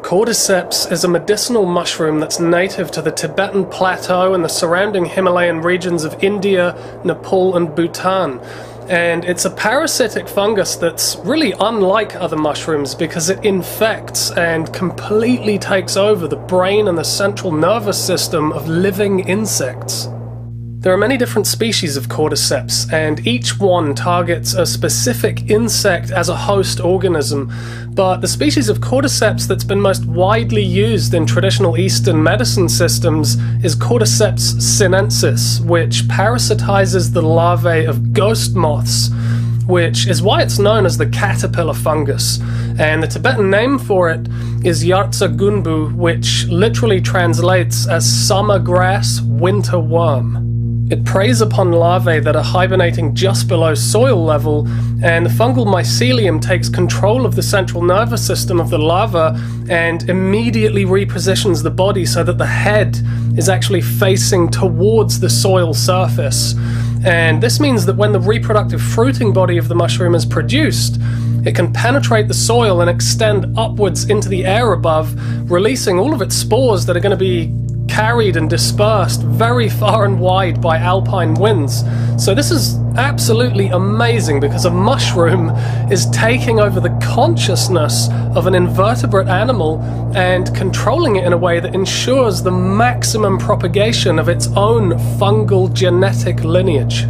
Cordyceps is a medicinal mushroom that's native to the Tibetan Plateau and the surrounding Himalayan regions of India, Nepal and Bhutan. And it's a parasitic fungus that's really unlike other mushrooms because it infects and completely takes over the brain and the central nervous system of living insects. There are many different species of Cordyceps, and each one targets a specific insect as a host organism, but the species of Cordyceps that's been most widely used in traditional Eastern medicine systems is Cordyceps sinensis, which parasitizes the larvae of ghost moths, which is why it's known as the caterpillar fungus. And the Tibetan name for it is Yartsagunbu, which literally translates as summer grass, winter worm. It preys upon larvae that are hibernating just below soil level, and the fungal mycelium takes control of the central nervous system of the larva and immediately repositions the body so that the head is actually facing towards the soil surface. And this means that when the reproductive fruiting body of the mushroom is produced, it can penetrate the soil and extend upwards into the air above, releasing all of its spores that are going to be carried and dispersed very far and wide by alpine winds. So this is absolutely amazing because a mushroom is taking over the consciousness of an invertebrate animal and controlling it in a way that ensures the maximum propagation of its own fungal genetic lineage.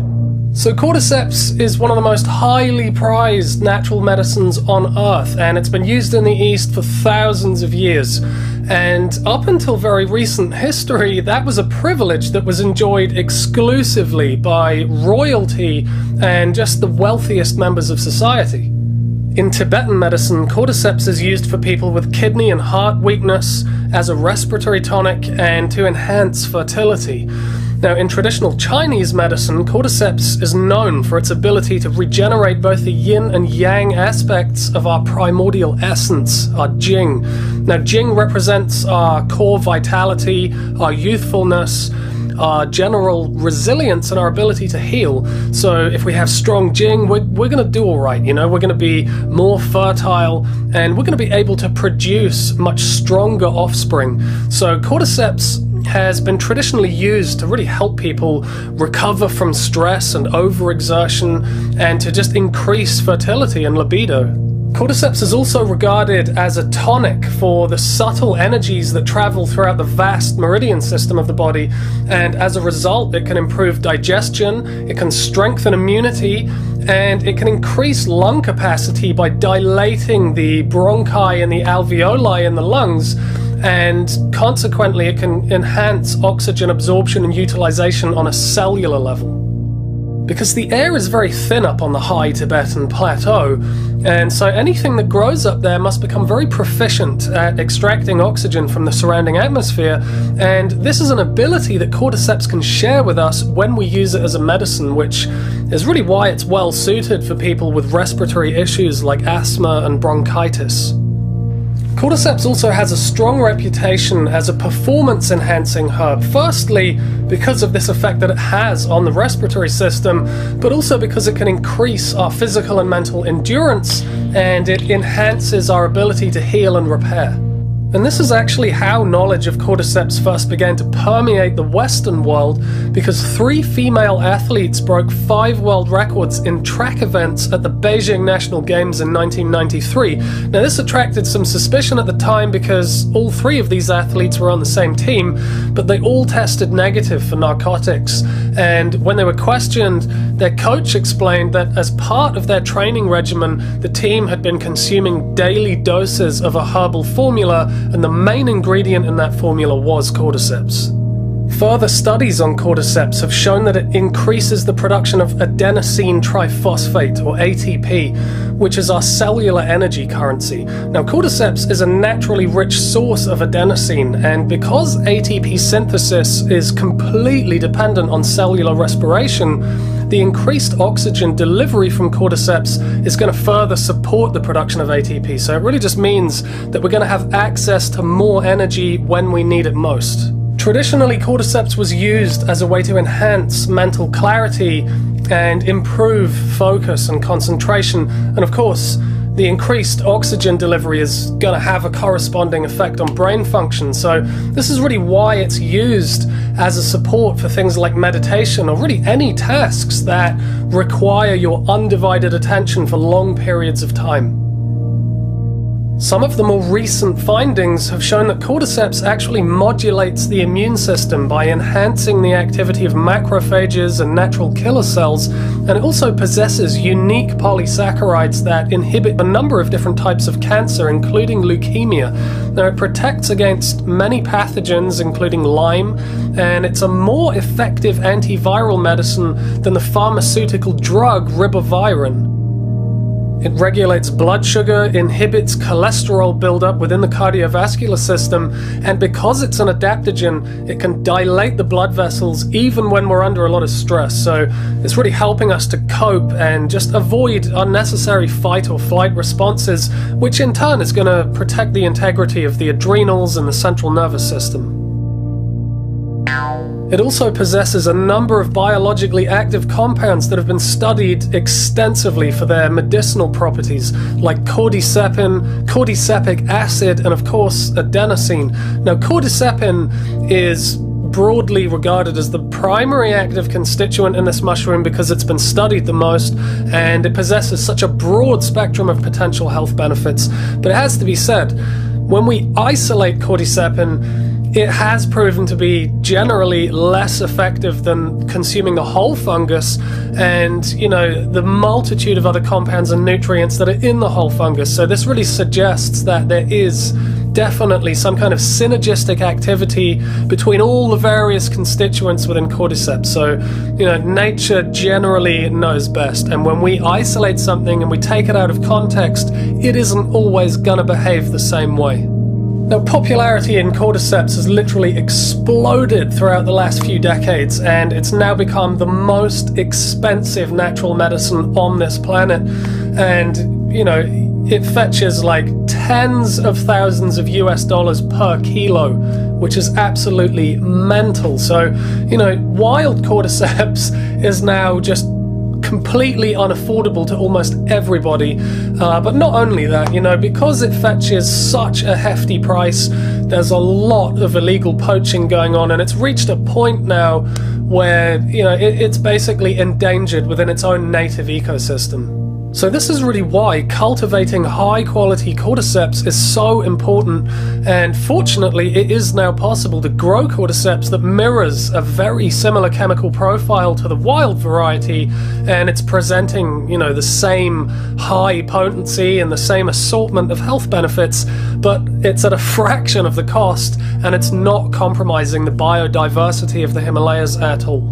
So Cordyceps is one of the most highly prized natural medicines on Earth, and it's been used in the East for thousands of years. And up until very recent history, that was a privilege that was enjoyed exclusively by royalty and just the wealthiest members of society. In Tibetan medicine, Cordyceps is used for people with kidney and heart weakness, as a respiratory tonic, and to enhance fertility. Now, in traditional Chinese medicine, Cordyceps is known for its ability to regenerate both the yin and yang aspects of our primordial essence, our Jing. Now, Jing represents our core vitality, our youthfulness, our general resilience and our ability to heal. So if we have strong Jing, we're going to do all right, you know, we're going to be more fertile and we're going to be able to produce much stronger offspring. So Cordyceps has been traditionally used to really help people recover from stress and overexertion and to just increase fertility and libido. Cordyceps is also regarded as a tonic for the subtle energies that travel throughout the vast meridian system of the body, and as a result it can improve digestion, it can strengthen immunity, and it can increase lung capacity by dilating the bronchi and the alveoli in the lungs, and consequently it can enhance oxygen absorption and utilization on a cellular level. Because the air is very thin up on the high Tibetan plateau, and so anything that grows up there must become very proficient at extracting oxygen from the surrounding atmosphere, and this is an ability that Cordyceps can share with us when we use it as a medicine, which is really why it's well suited for people with respiratory issues like asthma and bronchitis. Cordyceps also has a strong reputation as a performance-enhancing herb, firstly because of this effect that it has on the respiratory system, but also because it can increase our physical and mental endurance, and it enhances our ability to heal and repair. And this is actually how knowledge of Cordyceps first began to permeate the Western world, because 3 female athletes broke 5 world records in track events at the Beijing National Games in 1993. Now this attracted some suspicion at the time because all 3 of these athletes were on the same team, but they all tested negative for narcotics. And when they were questioned, their coach explained that as part of their training regimen, the team had been consuming daily doses of a herbal formula, and the main ingredient in that formula was Cordyceps. Further studies on Cordyceps have shown that it increases the production of adenosine triphosphate, or ATP, which is our cellular energy currency. Now, Cordyceps is a naturally rich source of adenosine, and because ATP synthesis is completely dependent on cellular respiration, the increased oxygen delivery from Cordyceps is going to further support the production of ATP. So it really just means that we're going to have access to more energy when we need it most. Traditionally, Cordyceps was used as a way to enhance mental clarity and improve focus and concentration. And of course, the increased oxygen delivery is going to have a corresponding effect on brain function. So this is really why it's used as a support for things like meditation, or really any tasks that require your undivided attention for long periods of time. Some of the more recent findings have shown that cordyceps actually modulates the immune system by enhancing the activity of macrophages and natural killer cells, and it also possesses unique polysaccharides that inhibit a number of different types of cancer, including leukemia. Now, it protects against many pathogens, including Lyme, and it's a more effective antiviral medicine than the pharmaceutical drug ribavirin. It regulates blood sugar, inhibits cholesterol buildup within the cardiovascular system, and because it's an adaptogen, it can dilate the blood vessels even when we're under a lot of stress. So it's really helping us to cope and just avoid unnecessary fight or flight responses, which in turn is going to protect the integrity of the adrenals and the central nervous system. It also possesses a number of biologically active compounds that have been studied extensively for their medicinal properties, like cordycepin, cordycepic acid, and of course adenosine. Now, cordycepin is broadly regarded as the primary active constituent in this mushroom because it's been studied the most, and it possesses such a broad spectrum of potential health benefits. But it has to be said, when we isolate cordycepin, it has proven to be generally less effective than consuming the whole fungus and, you know, the multitude of other compounds and nutrients that are in the whole fungus. So this really suggests that there is definitely some kind of synergistic activity between all the various constituents within cordyceps. So, you know, nature generally knows best, and when we isolate something and we take it out of context, it isn't always going to behave the same way. Now, popularity in cordyceps has literally exploded throughout the last few decades, and it's now become the most expensive natural medicine on this planet. And, you know, it fetches like tens of thousands of US dollars per kilo, which is absolutely mental. So, you know, wild cordyceps is now just completely unaffordable to almost everybody. But not only that, you know, because it fetches such a hefty price, there's a lot of illegal poaching going on, and it's reached a point now where, you know, it's basically endangered within its own native ecosystem. So this is really why cultivating high-quality cordyceps is so important, and fortunately it is now possible to grow cordyceps that mirrors a very similar chemical profile to the wild variety, and it's presenting, you know, the same high potency and the same assortment of health benefits, but it's at a fraction of the cost, and it's not compromising the biodiversity of the Himalayas at all.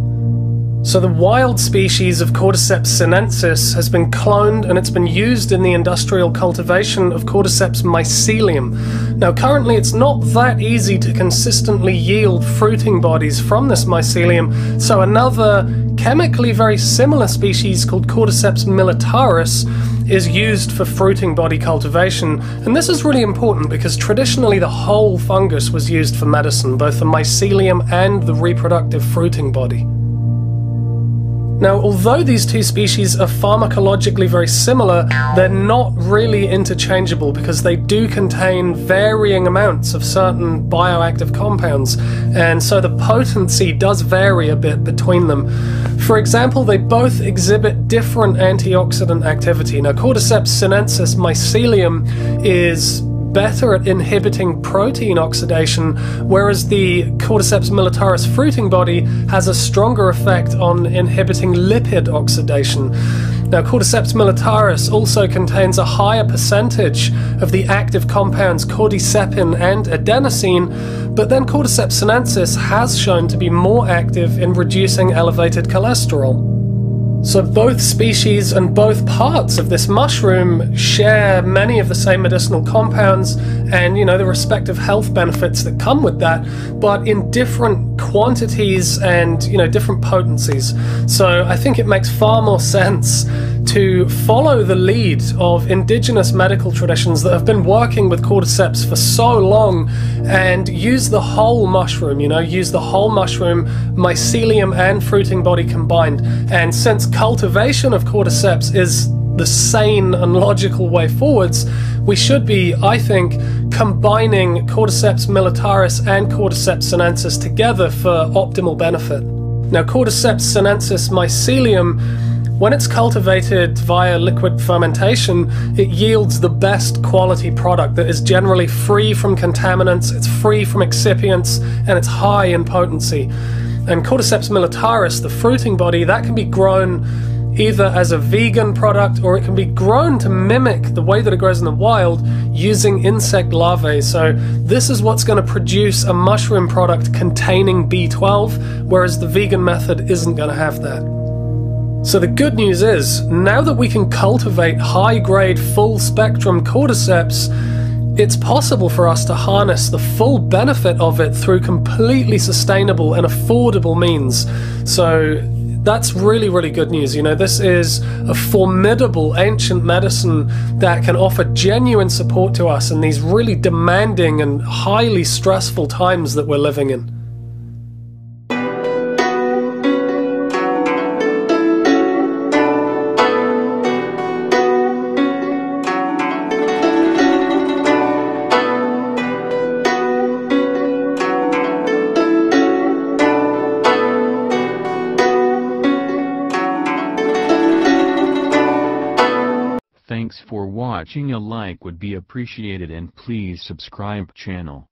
So the wild species of Cordyceps sinensis has been cloned, and it's been used in the industrial cultivation of Cordyceps mycelium. Now, currently it's not that easy to consistently yield fruiting bodies from this mycelium, so another chemically very similar species called Cordyceps militaris is used for fruiting body cultivation. And this is really important because traditionally the whole fungus was used for medicine, both the mycelium and the reproductive fruiting body. Now, although these two species are pharmacologically very similar, they're not really interchangeable because they do contain varying amounts of certain bioactive compounds, and so the potency does vary a bit between them. For example, they both exhibit different antioxidant activity. Now, Cordyceps sinensis mycelium is better at inhibiting protein oxidation, whereas the Cordyceps militaris fruiting body has a stronger effect on inhibiting lipid oxidation. Now, Cordyceps militaris also contains a higher percentage of the active compounds cordycepin and adenosine, but then Cordyceps sinensis has shown to be more active in reducing elevated cholesterol. So both species and both parts of this mushroom share many of the same medicinal compounds and, you know, the respective health benefits that come with that, but in different quantities and, you know, different potencies. So I think it makes far more sense to follow the lead of indigenous medical traditions that have been working with cordyceps for so long and use the whole mushroom, you know, use the whole mushroom, mycelium and fruiting body combined. And since cultivation of cordyceps is the sane and logical way forwards, we should be, I think, combining Cordyceps militaris and Cordyceps sinensis together for optimal benefit. Now, Cordyceps sinensis mycelium, when it's cultivated via liquid fermentation, it yields the best quality product that is generally free from contaminants, it's free from excipients, and it's high in potency. And Cordyceps militaris, the fruiting body, that can be grown either as a vegan product or it can be grown to mimic the way that it grows in the wild using insect larvae. So this is what's going to produce a mushroom product containing B12, whereas the vegan method isn't going to have that. So the good news is, now that we can cultivate high-grade, full-spectrum cordyceps, it's possible for us to harness the full benefit of it through completely sustainable and affordable means. So that's really, really good news. You know, this is a formidable ancient medicine that can offer genuine support to us in these really demanding and highly stressful times that we're living in. Thanks for watching. A like would be appreciated and please subscribe channel.